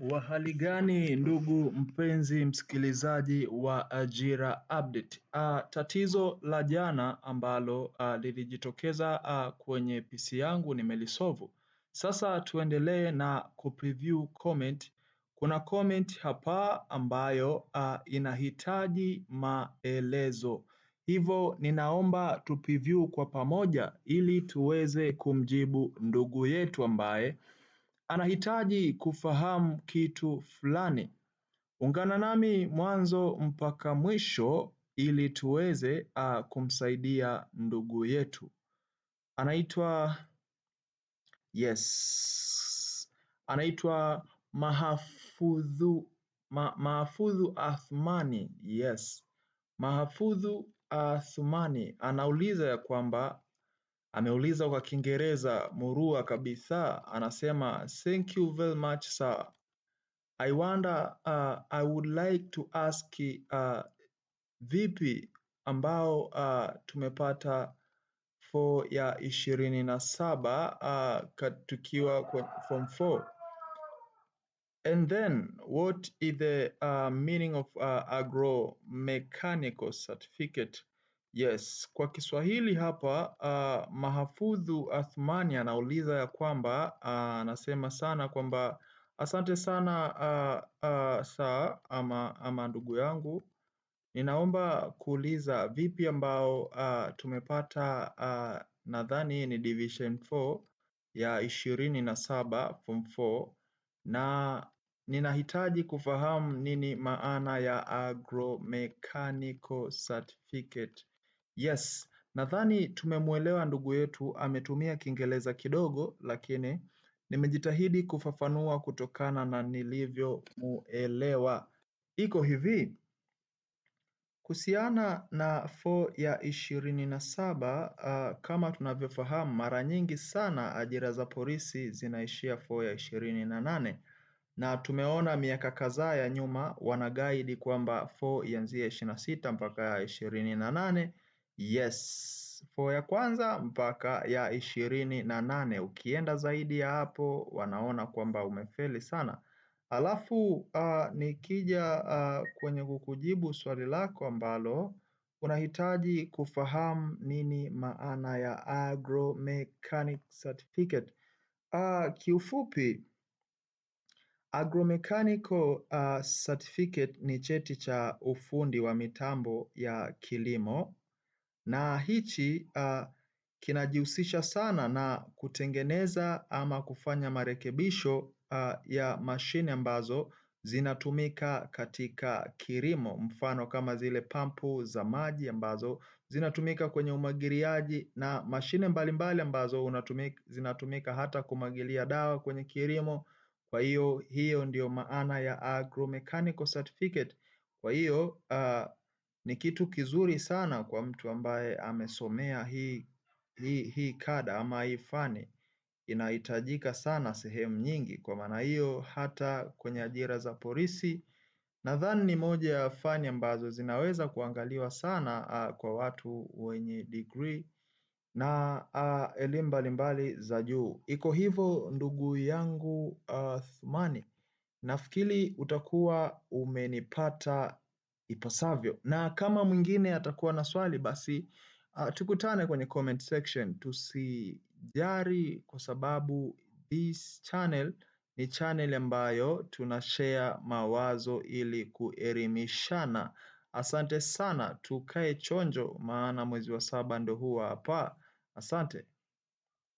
Wahali gani ndugu mpenzi msikilizaji wa Ajira Update. Tatizo la jana ambalo lilijitokeza kwenye PC yangu nimelisolve. Sasa tuendelee na kupreview comment. Kuna comment hapa ambayo inahitaji maelezo. Hivyo ninaomba tupreview kwa pamoja ili tuweze kumjibu ndugu yetu ambaye anahitaji kufahamu kitu fulani. Ungana nami mwanzo mpaka mwisho ili tuweze kumsaidia ndugu yetu. Anaitwa anaitwa Mahfudhu Athmani. Mahfudhu Athmani anauliza ya kwamba ameuliza kwa Kiingereza murua kabisa, anasema thank you very much sir. I wonder, I would like to ask vipi ambao tumepata 4 ya 27 tukiwa form 4. And then what is the meaning of agromechanical certificate? Yes, kwa Kiswahili hapa Mahfudhu Athmani anauliza ya kwamba anasema sana kwamba asante sana saa ama ndugu yangu, ninaomba kuuliza vipi ambao tumepata nadhani ni division 4 ya 27 form 4, na ninahitaji kufahamu nini maana ya agromechanical certificate. Yes, nadhani tumemuelewa ndugu yetu, ametumia Kiingereza kidogo lakini nimejitahidi kufafanua kutokana na nilivyomuelewa. Iko hivi, kuhusiana na 4 ya 27 kama tunavyofahamu mara nyingi sana ajira za polisi zinaishia 4 ya 28, na tumeona miaka kadhaa ya nyuma wanagaidi kwamba 4 ianzie 26 mpaka 28. Yes, 4 ya kwanza mpaka ya 28. Ukienda zaidi ya hapo wanaona kwamba umefeli sana. Alafu nikija kwenye kukujibu swali lako ambalo unahitaji kufahamu nini maana ya agromechanic certificate. Kiufupi, agromechanical certificate ni cheti cha ufundi wa mitambo ya kilimo, na hichi kinajihusisha sana na kutengeneza ama kufanya marekebisho ya mashine ambazo zinatumika katika kilimo, mfano kama zile pampu za maji ambazo zinatumika kwenye umwagiliaji na mashine mbalimbali ambazo zinatumika hata kumwagilia dawa kwenye kilimo. Kwa hiyo ndio maana ya agromechanical certificate. Kwa hiyo ni kitu kizuri sana kwa mtu ambaye amesomea hii kada ama hii fani. Inahitajika sana sehemu nyingi, kwa maana hiyo hata kwenye ajira za polisi nadhani ni moja ya fani ambazo zinaweza kuangaliwa sana kwa watu wenye degree na elimu mbalimbali za juu. Iko hivyo ndugu yangu Athmani, nafikiri utakuwa umenipata ipasavyo, na kama mwingine atakuwa na swali basi tukutane kwenye comment section. Tusijari kwa sababu this channel ni channel ambayo tunashare mawazo ili kuelimishana. Asante sana, tukae chonjo maana mwezi wa 7 ndio huwa hapa. Asante.